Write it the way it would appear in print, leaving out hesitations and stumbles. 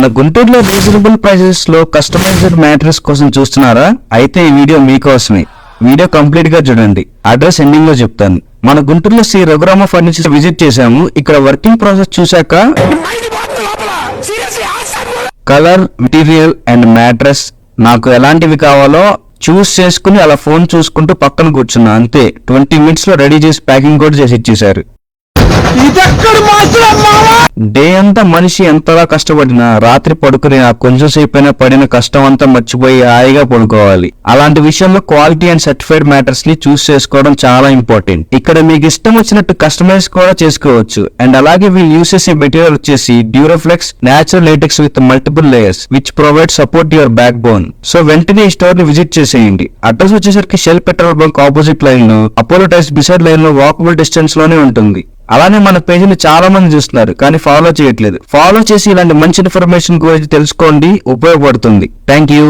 మన గుంటూరులో reasonable prices లో కస్టమైజ్డ్ మ్యాట్రెస్ కోసం చూస్తున్నారా? అయితే ఈ వీడియో మీకోసమే. వీడియో కంప్లీట్ గా చూడండి. అడ్రస్ ఎండింగ్ లో చెప్తాను. మన గుంటూరులో శ్రీ రఘురామ ఫర్నిచర్ విజిట్ చేశాము. ఇక్కడ వర్కింగ్ ప్రాసెస్ చూశాక కలర్, మెటీరియల్ అండ్ మ్యాట్రెస్ నాకు ఎలాంటివి కావాలో చూస్ చేసుకుని అలా ఫోన్ చూసుకుంటూ పక్కన కూర్చున్నా. అంతే 20 minutes లో రెడీ చేసి ప్యాకింగ్ కూడా చేసి ఇచ్చేశారు. డే అంతా మనిషి ఎంతలా కష్టపడినా రాత్రి పడుకుని ఆ కొంచెం సేపైనా పడిన కష్టం అంతా మర్చిపోయి హాయిగా పడుకోవాలి. అలాంటి విషయంలో క్వాలిటీ అండ్ సర్టిఫైడ్ మ్యాటర్స్ ని చూస్ చేసుకోవడం చాలా ఇంపార్టెంట్. ఇక్కడ మీకు ఇష్టం వచ్చినట్టు కస్టమైజ్ కూడా చేసుకోవచ్చు. అండ్ అలాగే వీళ్ళు యూస్ చేసే మెటీరియల్ వచ్చేసి Duroflex natural latex with multiple layers which provide support your backbone. So వెంటనే ఈ స్టోర్ ని విజిట్ చేసేయండి. అడ్రస్ వచ్చేసరికి shell petrol bunk opposite line లో, అపోలో టైర్స్ బిసైడ్ లైన్ లో వాకబుల్ డిస్టెన్స్ లోనే ఉంటుంది. అలానే మన పేజీని చాలా మంది చూస్తున్నారు కానీ ఫాలో చేయట్లేదు. ఫాలో చేసి ఇలాంటి మంచి ఇన్ఫర్మేషన్ గురించి తెలుసుకోండి, ఉపయోగపడుతుంది. Thank you.